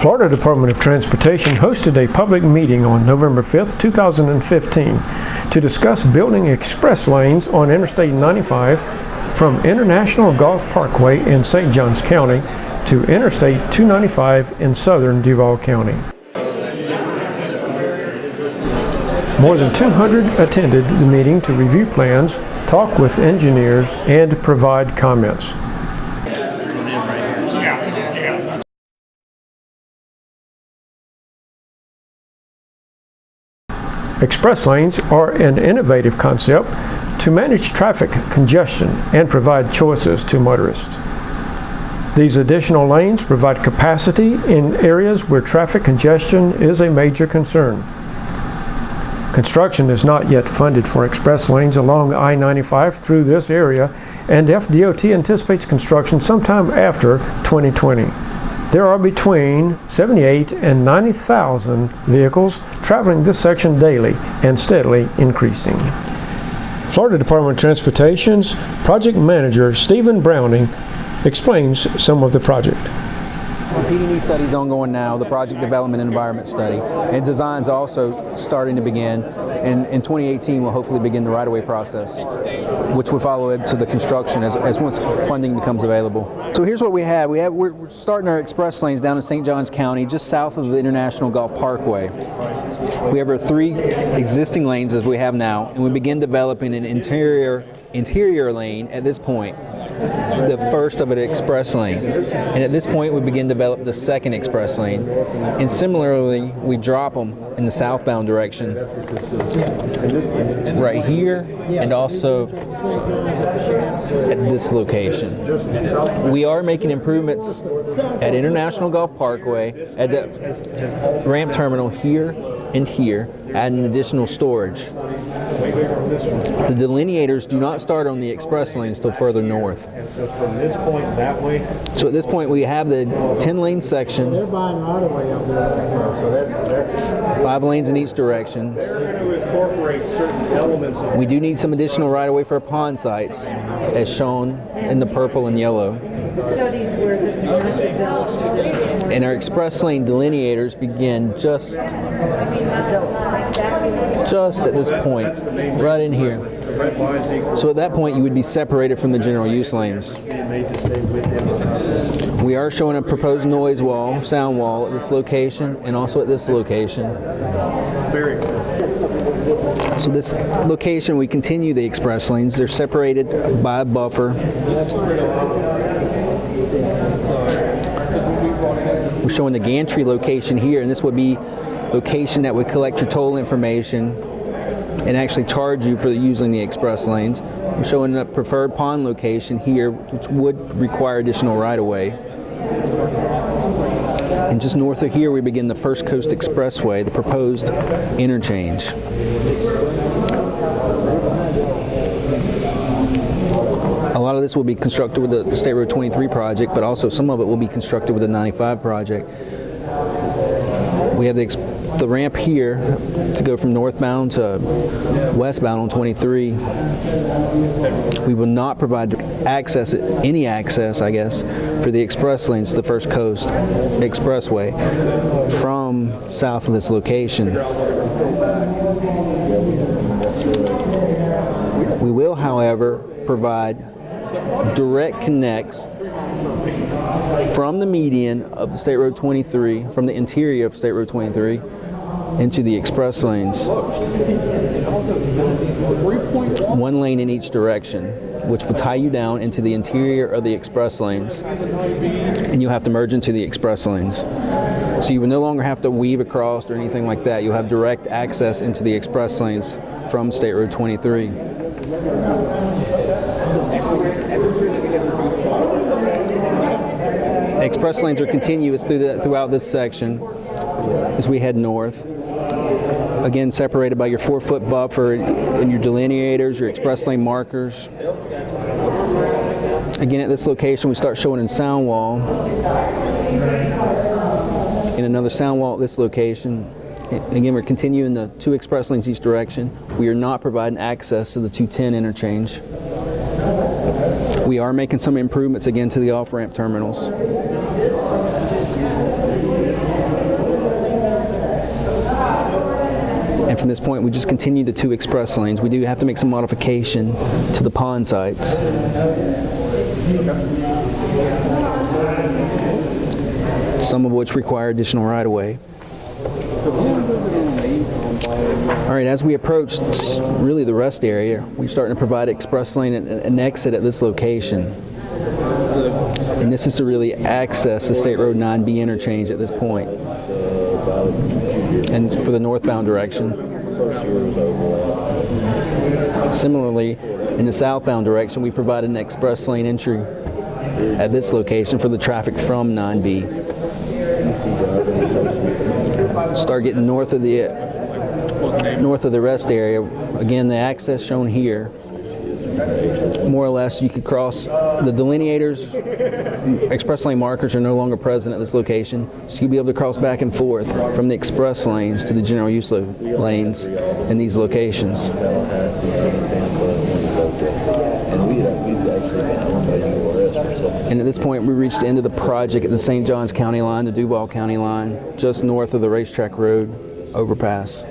Florida Department of Transportation hosted a public meeting on November 5th, 2015 to discuss building express lanes on Interstate 95 from International Golf Parkway in St. Johns County to Interstate 295 in southern Duval County. More than 200 attended the meeting to review plans, talk with engineers, and provide comments. Express lanes are an innovative concept to manage traffic congestion and provide choices to motorists. These additional lanes provide capacity in areas where traffic congestion is a major concern. Construction is not yet funded for express lanes along I-95 through this area, and FDOT anticipates construction sometime after 2020. There are between 78,000 and 90,000 vehicles traveling this section daily and steadily increasing. Florida Department of Transportation's project manager, Stephen Browning, explains some of the project. PD&E study is ongoing now, the project development and environment study, and design's also starting to begin, and in 2018 we'll hopefully begin the right-of-way process, which will follow it to the construction as once funding becomes available. So here's what we have. We're starting our express lanes down in St. Johns County, just south of the International Golf Parkway. We have our 3 existing lanes as we have now, and we begin developing an interior lane at this point, the first of an express lane. And at this point we begin to develop the second express lane. And similarly, we drop them in the southbound direction right here and also at this location. We are making improvements at International Golf Parkway, at the ramp terminal here and here, adding additional storage. The delineators do not start on the express lanes till further north. So from this point that way? So at this point we have the 10-lane section. They're buying right away up there. So that's 5 lanes in each direction. they're going to incorporate certain elements of We do need some additional right-of-way for pond sites, as shown in the purple and yellow. And our express lane delineators begin just at this point, right in here. So at that point you would be separated from the general use lanes. We are showing a proposed noise wall, sound wall at this location and also at this location. So this location we continue the express lanes. They're separated by a buffer. We're showing the gantry location here, and this would be location that would collect your toll information and actually charge you for using the express lanes. We're showing a preferred pond location here, which would require additional right-of-way. And just north of here we begin the First Coast Expressway, the proposed interchange. A lot of this will be constructed with the State Road 23 project, but also some of it will be constructed with the 95 project. We have the ramp here to go from northbound to westbound on 23. We will not provide any access, I guess, for the express lanes to the First Coast Expressway from south of this location. We will, however, provide direct connects from the median of State Road 23, from the interior of State Road 23, into the express lanes. 1 lane in each direction, which will tie you down into the interior of the express lanes, and you'll have to merge into the express lanes. So you will no longer have to weave across or anything like that. You'll have direct access into the express lanes from State Road 23. Express lanes are continuous throughout this section as we head north. Again, separated by your 4-foot buffer and your delineators, your express lane markers. Again, at this location, we start showing in sound wall. And another sound wall at this location. And again, we're continuing the 2 express lanes each direction. We are not providing access to the 210 interchange. We are making some improvements again to the off-ramp terminals. from this point, we just continue the 2 express lanes. We do have to make some modification to the pond sites. Some of which require additional right-of-way. All right, as we approach really the rest area, we're starting to provide express lane and an exit at this location. And this is to really access the State Road 9B interchange at this point. And for the northbound direction. Similarly, in the southbound direction, we provided an express lane entry at this location for the traffic from 9B. Start getting north of the rest area. Again, the access shown here. More or less, you could cross the delineators. Express lane markers are no longer present at this location, so you'll be able to cross back and forth from the express lanes to the general use lanes in these locations. And at this point, we reached the end of the project at the St. Johns County line, the Duval County line, just north of the Racetrack Road overpass.